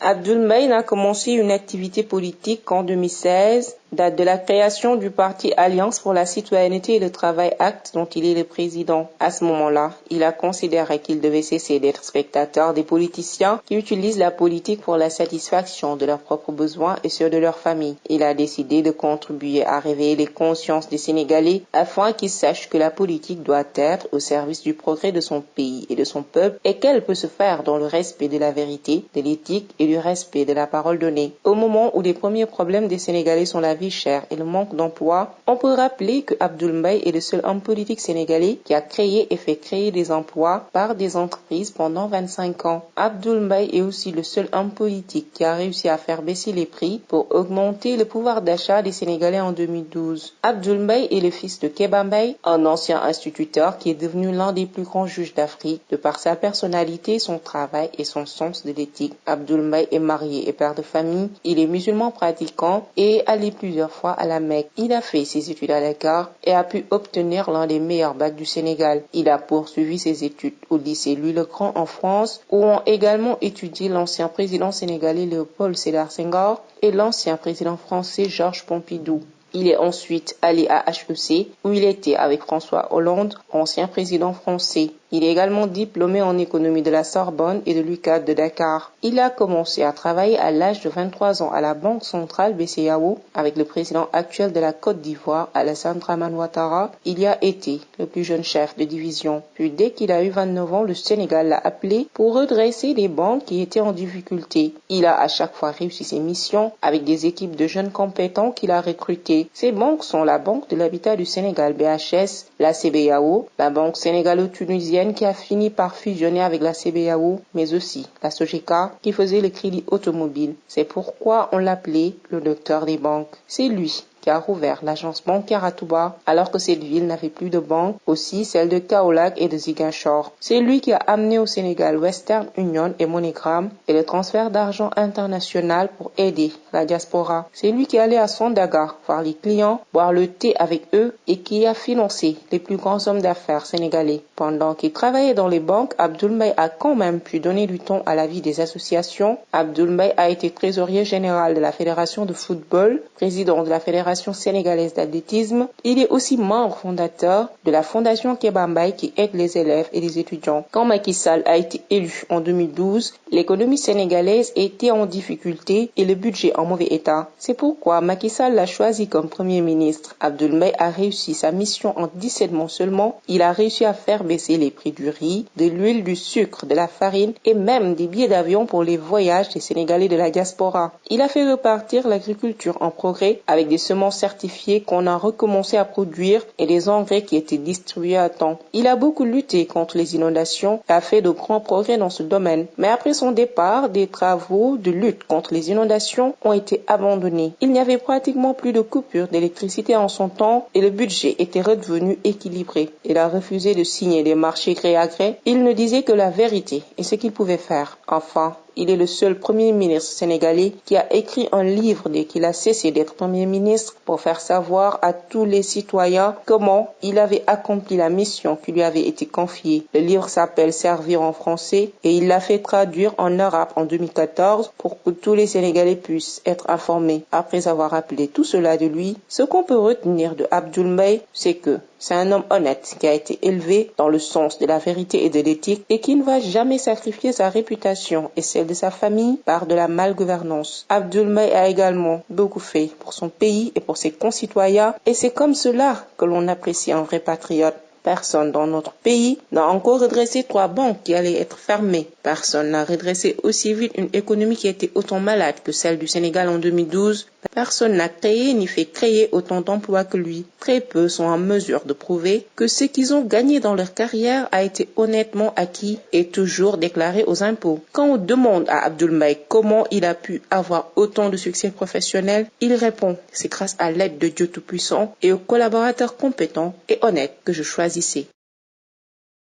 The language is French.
Abdoul Mbaye a commencé une activité politique qu'en 2016, date de la création du parti Alliance pour la citoyenneté et le travail Acte dont il est le président. À ce moment-là, il a considéré qu'il devait cesser d'être spectateur des politiciens qui utilisent la politique pour la satisfaction de leurs propres besoins et ceux de leur famille. Il a décidé de contribuer à réveiller les consciences des Sénégalais afin qu'ils sachent que la politique doit être au service du progrès de son pays et de son peuple et qu'elle peut se faire dans le respect de la vérité, de l'éthique et du respect de la parole donnée. Au moment où les premiers problèmes des Sénégalais sont la vie chère et le manque d'emploi, on peut rappeler que Abdoul Mbaye est le seul homme politique sénégalais qui a créé et fait créer des emplois par des entreprises pendant 25 ans. Abdoul Mbaye est aussi le seul homme politique qui a réussi à faire baisser les prix pour augmenter le pouvoir d'achat des Sénégalais en 2012. Abdoul Mbaye est le fils de Kéba Mbaye, un ancien instituteur qui est devenu l'un des plus grands juges d'Afrique de par sa personnalité, son travail et son sens de l'éthique. Abdoul Mbaye est marié et père de famille. Il est musulman pratiquant et allé plusieurs fois à la Mecque. Il a fait ses études à Dakar et a pu obtenir l'un des meilleurs bacs du Sénégal. Il a poursuivi ses études au lycée Louis-le-Grand en France, où ont également étudié l'ancien président sénégalais Léopold Sédar Senghor et l'ancien président français Georges Pompidou. Il est ensuite allé à HEC, où il était avec François Hollande, ancien président français. Il est également diplômé en économie de la Sorbonne et de l'UCAD de Dakar. Il a commencé à travailler à l'âge de 23 ans à la Banque centrale BCEAO avec le président actuel de la Côte d'Ivoire, Alassane Dramane Ouattara. Il y a été le plus jeune chef de division. Puis dès qu'il a eu 29 ans, le Sénégal l'a appelé pour redresser les banques qui étaient en difficulté. Il a à chaque fois réussi ses missions avec des équipes de jeunes compétents qu'il a recrutés. Ces banques sont la Banque de l'Habitat du Sénégal BHS, la CBAO, la Banque sénégalo-tunisienne qui a fini par fusionner avec la CBAO, mais aussi la Sogeka qui faisait le crédit automobile. C'est pourquoi on l'appelait le docteur des banques. C'est lui qui a rouvert l'agence bancaire à Touba alors que cette ville n'avait plus de banque, aussi celle de Kaolack et de Ziguinchor. C'est lui qui a amené au Sénégal Western Union et MoneyGram et le transfert d'argent international pour aider la diaspora. C'est lui qui allait à Sandaga voir les clients, boire le thé avec eux et qui a financé les plus grands hommes d'affaires sénégalais. Pendant qu'il travaillait dans les banques, Abdoul Mbaye a quand même pu donner du ton à la vie des associations. Abdoul Mbaye a été trésorier général de la Fédération de football, président de la Fédération sénégalaise d'athlétisme. Il est aussi membre fondateur de la Fondation Kéba Mbaye qui aide les élèves et les étudiants. Quand Macky Sall a été élu en 2012, l'économie sénégalaise était en difficulté et le budget en mauvais état. C'est pourquoi Macky Sall l'a choisi comme Premier ministre. Abdoul Mbaye a réussi sa mission en 17 mois seulement. Il a réussi à faire baisser les prix du riz, de l'huile, du sucre, de la farine et même des billets d'avion pour les voyages des Sénégalais de la diaspora. Il a fait repartir l'agriculture en progrès avec des semences certifiées qu'on a recommencé à produire et des engrais qui étaient distribués à temps. Il a beaucoup lutté contre les inondations et a fait de grands progrès dans ce domaine. Mais après son départ, des travaux de lutte contre les inondations ont été abandonnés. Il n'y avait pratiquement plus de coupures d'électricité en son temps et le budget était redevenu équilibré. Il a refusé de signer des marchés gré à gré. Il ne disait que la vérité et ce qu'il pouvait faire. Enfin, il est le seul Premier ministre sénégalais qui a écrit un livre dès qu'il a cessé d'être Premier ministre pour faire savoir à tous les citoyens comment il avait accompli la mission qui lui avait été confiée. Le livre s'appelle Servir en français et il l'a fait traduire en arabe en 2014 pour que tous les Sénégalais puissent être informés. Après avoir appelé tout cela de lui, ce qu'on peut retenir de Abdoul Mbaye, c'est que c'est un homme honnête qui a été élevé dans le sens de la vérité et de l'éthique et qui ne va jamais sacrifier sa réputation et celle de sa famille par de la malgouvernance. Abdoul Mbaye a également beaucoup fait pour son pays et pour ses concitoyens et c'est comme cela que l'on apprécie un vrai patriote. Personne dans notre pays n'a encore redressé 3 banques qui allaient être fermées. Personne n'a redressé aussi vite une économie qui était autant malade que celle du Sénégal en 2012. Personne n'a créé ni fait créer autant d'emplois que lui. Très peu sont en mesure de prouver que ce qu'ils ont gagné dans leur carrière a été honnêtement acquis et toujours déclaré aux impôts. Quand on demande à Abdoul Mbaye comment il a pu avoir autant de succès professionnel, il répond « C'est grâce à l'aide de Dieu Tout-Puissant et aux collaborateurs compétents et honnêtes que je choisissais ».